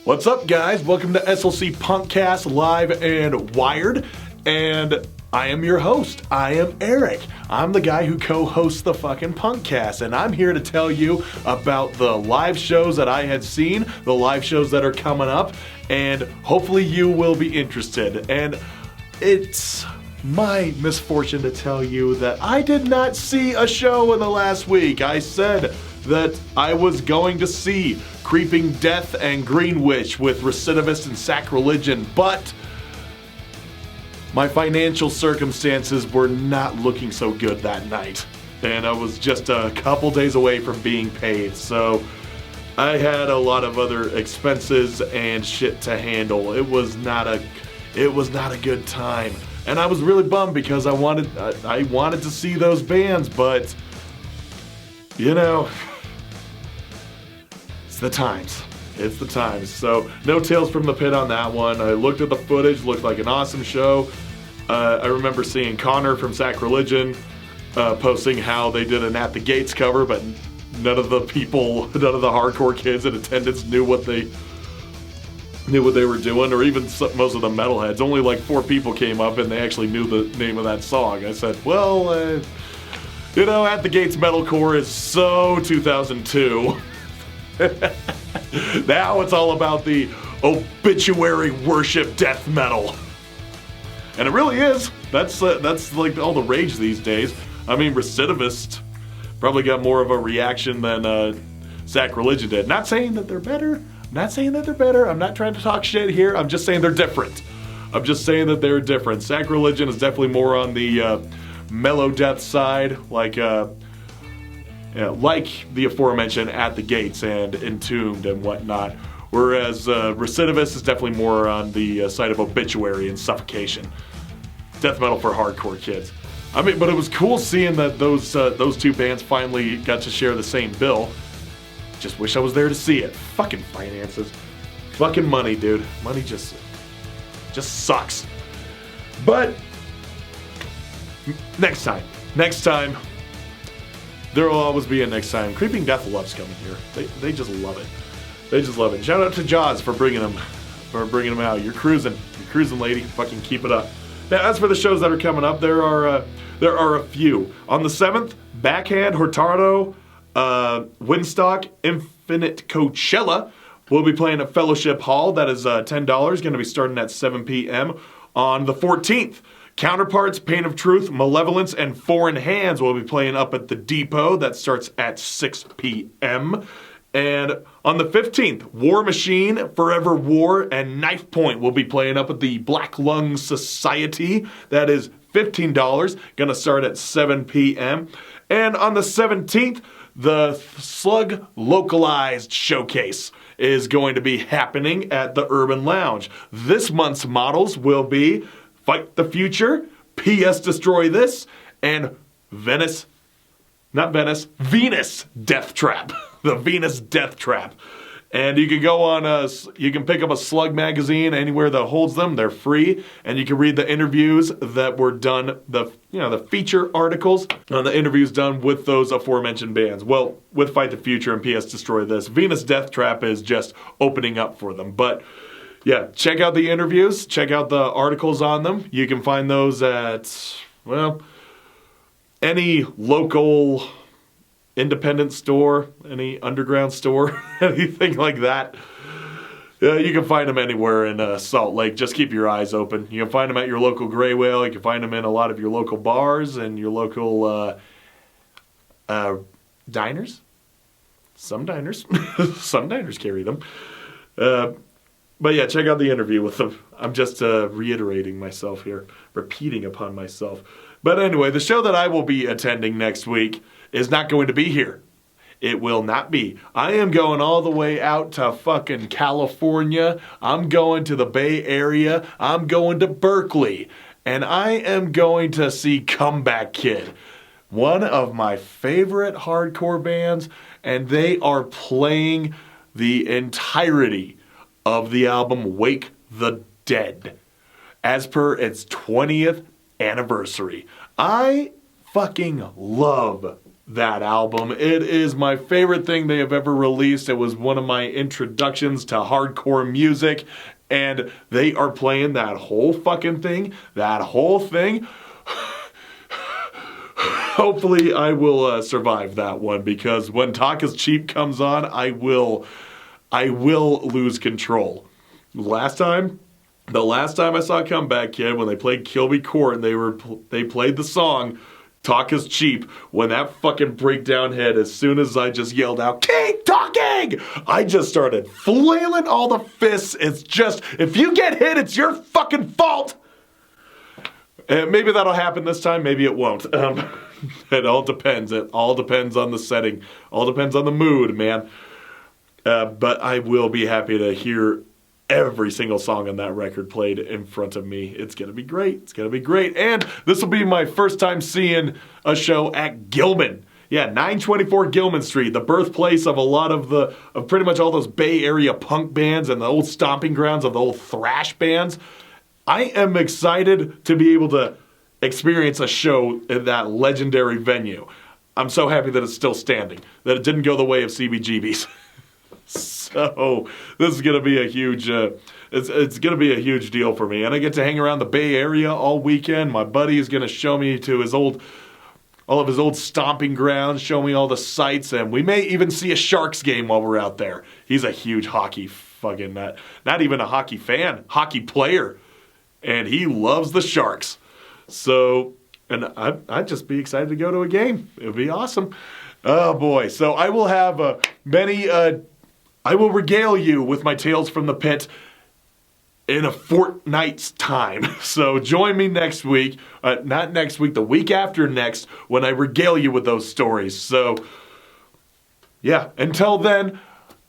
What's up, guys? Welcome to SLC Punkcast Live and Wired, and I am your host. I am Eric. I'm the guy who co-hosts the fucking Punkcast, and I'm here to tell you about the live shows that I had seen, the live shows that are coming up, and hopefully you will be interested. And it's my misfortune to tell you that I did not see a show in the last week. I said that I was going to see Creeping Death and Greenwich with Recidivist and Sacrilegion, but my financial circumstances were not looking so good that night, and I was just a couple days away from being paid, so I had a lot of other expenses and shit to handle. It was not a good time, and I was really bummed because I wanted to see those bands, but you know, it's the times. It's the times. So, no Tales from the Pit on that one. I looked at the footage, looked like an awesome show. I remember seeing Connor from Sacrilegion posting how they did an At the Gates cover, but none of the hardcore kids in attendance knew what they were doing, or even most of the metalheads. Only like 4 people came up and they actually knew the name of that song. I said, well, At the Gates metalcore is so 2002. Now it's all about the obituary worship death metal, and it really is. That's like all the rage these days. I mean, Recidivist probably got more of a reaction than Sacrilegion did. Not saying that they're better. I'm not trying to talk shit here. I'm just saying they're different. Sacrilegion is definitely more on the mellow death side, like the aforementioned At the Gates and Entombed and whatnot, whereas Recidivist is definitely more on the side of obituary and suffocation. Death metal for hardcore kids. I mean, but it was cool seeing that those two bands finally got to share the same bill. Just wish I was there to see it. Fucking finances. Fucking money, dude. Money just sucks. But next time, there will always be a next time. Creeping Death loves coming here. They just love it. Shout out to Jaws for bringing them out. You're cruising, lady. Fucking keep it up. Now, as for the shows that are coming up, there are a few. On the 7th, Backhand, Hurtado, Windstock, Infinite Coachella will be playing at Fellowship Hall. That is $10. Going to be starting at 7 p.m. On the 14th, Counterparts, Pain of Truth, Malevolence, and Foreign Hands will be playing up at the Depot. That starts at 6 p.m. And on the 15th, War Machine, Forever War, and Knife Point will be playing up at the Black Lung Society. That is $15. Going to start at 7 p.m. And on the 17th, the Slug Localized Showcase is going to be happening at the Urban Lounge. This month's models will be Fight the Future, PS Destroy This, and Venus Death Trap. The Venus Death Trap. And you can go on you can pick up a Slug magazine anywhere that holds them. They're free, and you can read the interviews that were done, the feature articles on the interviews done with those aforementioned bands. Well, with Fight the Future and PS Destroy This, Venus Death Trap is just opening up for them. But yeah, check out the interviews, check out the articles on them. You can find those at, any local independent store, any underground store, anything like that. You can find them anywhere in Salt Lake. Just keep your eyes open. You can find them at your local Gray Whale. You can find them in a lot of your local bars and your local diners. Some diners. Some diners carry them. But yeah, check out the interview with them. I'm just reiterating myself here, repeating upon myself. But anyway, the show that I will be attending next week is not going to be here. It will not be. I am going all the way out to fucking California. I'm going to the Bay Area. I'm going to Berkeley. And I am going to see Comeback Kid, one of my favorite hardcore bands, and they are playing the entirety of the album Wake the Dead as per its 20th anniversary. I fucking love that album. It is my favorite thing they have ever released. It was one of my introductions to hardcore music, and they are playing that whole fucking thing, that whole thing. Hopefully I will survive that one, because when Talk Is Cheap comes on, I will lose control. The last time I saw Comeback Kid, when they played Kilby Court and they played the song Talk Is Cheap, when that fucking breakdown hit, as soon as I just yelled out, "Keep talking!" I just started flailing all the fists. It's just, if you get hit, it's your fucking fault. And maybe that'll happen this time, maybe it won't. It all depends. It all depends on the setting. All depends on the mood, man. But I will be happy to hear every single song on that record played in front of me. It's going to be great. It's going to be great. And this will be my first time seeing a show at Gilman. Yeah, 924 Gilman Street, the birthplace of a lot of pretty much all those Bay Area punk bands and the old stomping grounds of the old thrash bands. I am excited to be able to experience a show in that legendary venue. I'm so happy that it's still standing, that it didn't go the way of CBGB's. So this is going to be a huge, it's going to be a huge deal for me. And I get to hang around the Bay Area all weekend. My buddy is going to show me to all of his old stomping grounds, show me all the sights, and we may even see a Sharks game while we're out there. He's a huge hockey fucking, not even a hockey fan, hockey player. And he loves the Sharks. So, and I'd just be excited to go to a game. It would be awesome. Oh boy. So I will have I will regale you with my tales from the pit in a fortnight's time. So join me next week, not next week, the week after next, when I regale you with those stories. So yeah, until then,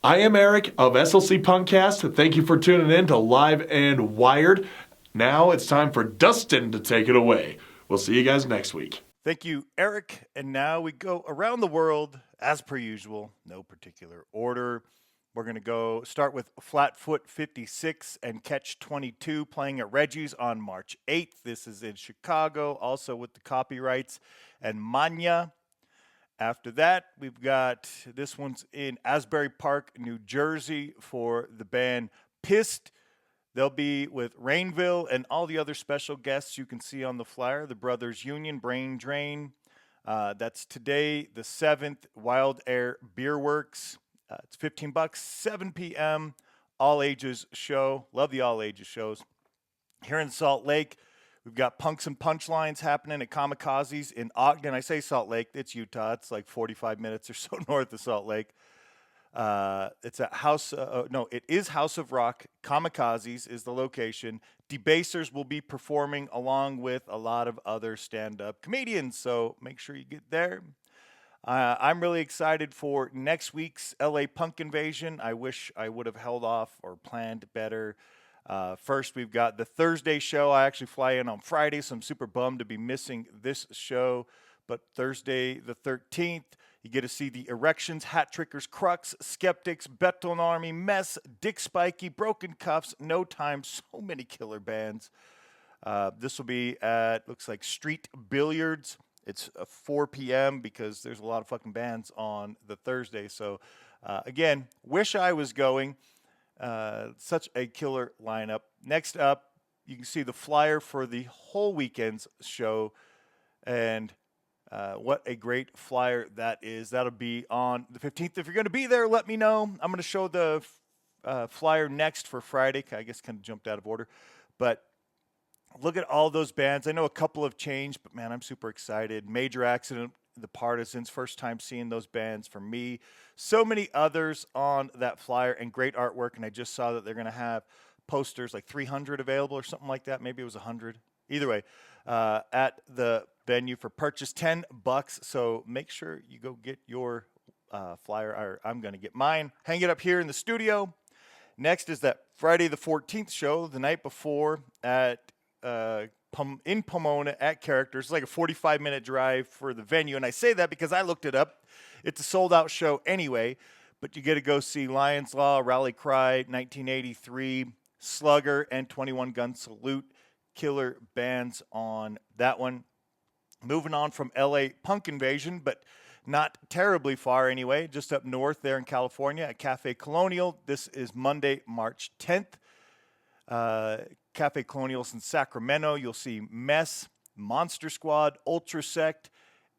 I am Eric of SLC Punkcast. Thank you for tuning in to Live and Wired. Now it's time for Dustin to take it away. We'll see you guys next week. Thank you, Eric. And now we go around the world as per usual, no particular order. We're going to go start with Flatfoot 56 and Catch 22 playing at Reggie's on March 8th. This is in Chicago, also with the copyrights, and Manya. After that, we've got, this one's in Asbury Park, New Jersey for the band Pissed. They'll be with Rainville and all the other special guests you can see on the flyer. The Brothers Union, Brain Drain. That's today, the 7th, Wild Air Beer Works. It's $15, 7 p.m., all ages show. Love the all ages shows. Here in Salt Lake, we've got Punks and Punchlines happening at Kamikazes in Ogden. I say Salt Lake, it's Utah. It's like 45 minutes or so north of Salt Lake. It's a house, it is House of Rock. Kamikazes is the location. Debasers will be performing along with a lot of other stand-up comedians, so make sure you get there. I'm really excited for next week's LA Punk Invasion. I wish I would have held off or planned better. First, we've got the Thursday show. I actually fly in on Friday, so I'm super bummed to be missing this show. But Thursday the 13th, you get to see the Erections, Hat Trickers, Crux, Skeptics, Beton Army, Mess, Dick Spikey, Broken Cuffs, No Time, so many killer bands. This will be at, looks like Street Billiards. It's 4 p.m. because there's a lot of fucking bands on the Thursday. So, again, wish I was going. Such a killer lineup. Next up, you can see the flyer for the whole weekend's show. And what a great flyer that is. That'll be on the 15th. If you're going to be there, let me know. I'm going to show the flyer next for Friday. I guess kind of jumped out of order. But look at all those bands. I know a couple have changed, but man, I'm super excited. Major Accident, The Partisans, first time seeing those bands for me. So many others on that flyer and great artwork. And I just saw that they're going to have posters, like 300 available or something like that. Maybe it was 100. Either way, at the venue for purchase, $10. So make sure you go get your flyer. I'm going to get mine. Hang it up here in the studio. Next is that Friday the 14th show, the night before at in Pomona at Characters. It's like a 45-minute drive for the venue, and I say that because I looked it up. It's a sold-out show anyway, but you get to go see Lion's Law, Rally Cry, 1983, Slugger, and 21 Gun Salute. Killer bands on that one. Moving on from LA Punk Invasion, but not terribly far anyway, just up north there in California at Cafe Colonial. This is Monday, March 10th. Cafe Colonial's in Sacramento. You'll see Mess, Monster Squad, Ultra Sect,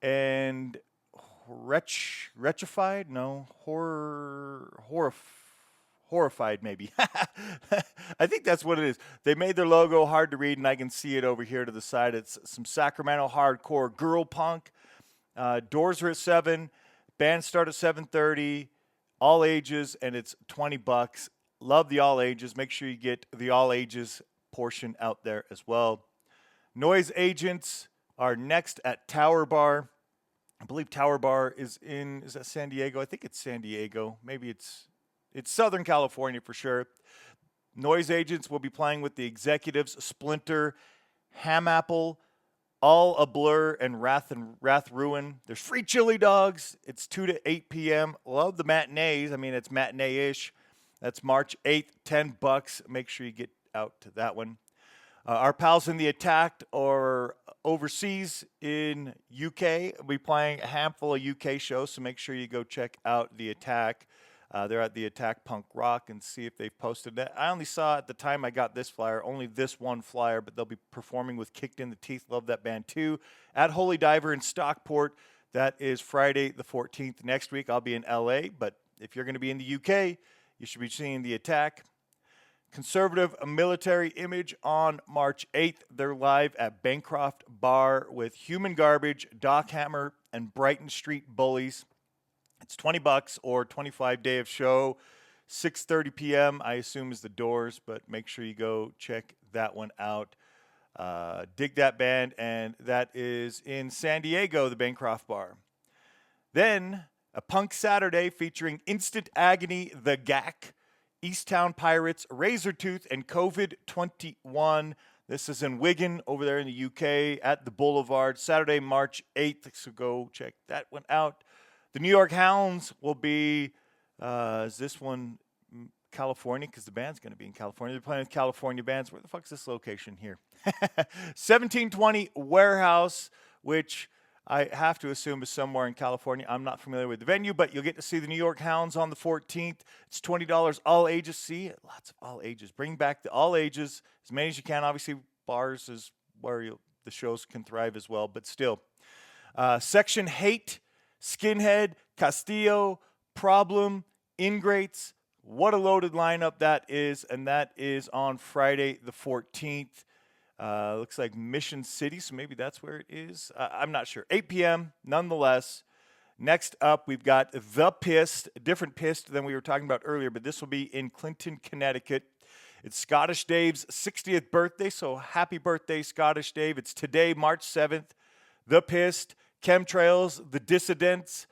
and Horrified? No, Horrified maybe. I think that's what it is. They made their logo hard to read, and I can see it over here to the side. It's some Sacramento hardcore girl punk. Doors are at 7. Bands start at 7:30. All ages, and it's $20. Love the all ages. Make sure you get the all ages portion out there as well. Noise Agents are next at Tower Bar. I believe Tower Bar is that San Diego? I think it's San Diego. Maybe it's Southern California for sure. Noise Agents will be playing with the Executives, Splinter, Ham Apple, All a Blur, and Wrath Ruin. There's free chili dogs. It's 2 to 8 p.m. Love the matinees. I mean, it's matinee-ish. That's March 8th, $10. Make sure you get out to that one. Our pals in the Attack or overseas in UK will be playing a handful of UK shows, so make sure you go check out the Attack. They're at the Attack Punk Rock and see if they've posted that. I only saw at the time I got this flyer, only this one flyer, but they'll be performing with Kicked in the Teeth. Love that band too. At Holy Diver in Stockport. That is Friday the 14th. Next week I'll be in LA, but if you're going to be in the UK, you should be seeing the Attack. Conservative Military Image on March 8th. They're live at Bancroft Bar with Human Garbage, Doc Hammer, and Brighton Street Bullies. It's $20 or 25 day of show. 6:30 p.m. I assume is the doors, but make sure you go check that one out. Dig that band, and that is in San Diego, the Bancroft Bar. Then a Punk Saturday featuring Instant Agony, The GAC, Easttown Pirates, Razortooth, and COVID-21. This is in Wigan over there in the UK at the Boulevard, Saturday, March 8th. So go check that one out. The New York Hounds will be, is this one California? Because the band's going to be in California. They're playing with California bands. Where the fuck's this location here? 1720 Warehouse, which I have to assume is somewhere in California. I'm not familiar with the venue, but you'll get to see the New York Hounds on the 14th. It's $20, all ages. See, lots of all ages. Bring back the all ages, as many as you can. Obviously, bars is where the shows can thrive as well, but still. Section Hate, Skinhead, Castillo, Problem, Ingrates. What a loaded lineup that is, and that is on Friday the 14th. Looks like Mission City, so maybe that's where it is. I'm not sure. 8 p.m. nonetheless. Next up, we've got The Pissed, a different Pissed than we were talking about earlier, but this will be in Clinton, Connecticut. It's Scottish Dave's 60th birthday, so happy birthday, Scottish Dave. It's today, March 7th. The Pissed, Chemtrails, The Dissidents,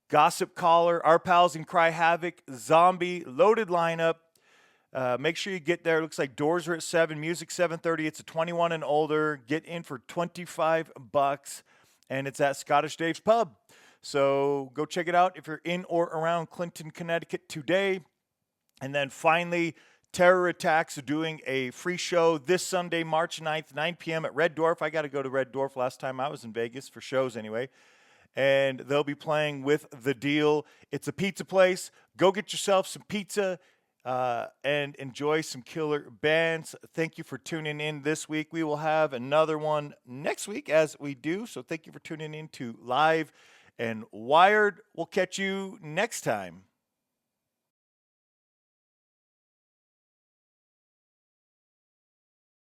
Gossip Collar, Our Pals in Cry Havoc, Zombie, loaded lineup. Make sure you get there. Looks like doors are at 7, music 7:30. It's a 21 and older. Get in for $25, and it's at Scottish Dave's Pub. So go check it out if you're in or around Clinton, Connecticut today. And then finally, Terror Attacks are doing a free show this Sunday, March 9th, 9 p.m. at Red Dwarf. I got to go to Red Dwarf last time I was in Vegas for shows anyway. And they'll be playing with The Deal. It's a pizza place. Go get yourself some pizza and enjoy some killer bands. Thank you for tuning in this week. We will have another one next week as we do. So thank you for tuning in to Live and Wired. We'll catch you next time.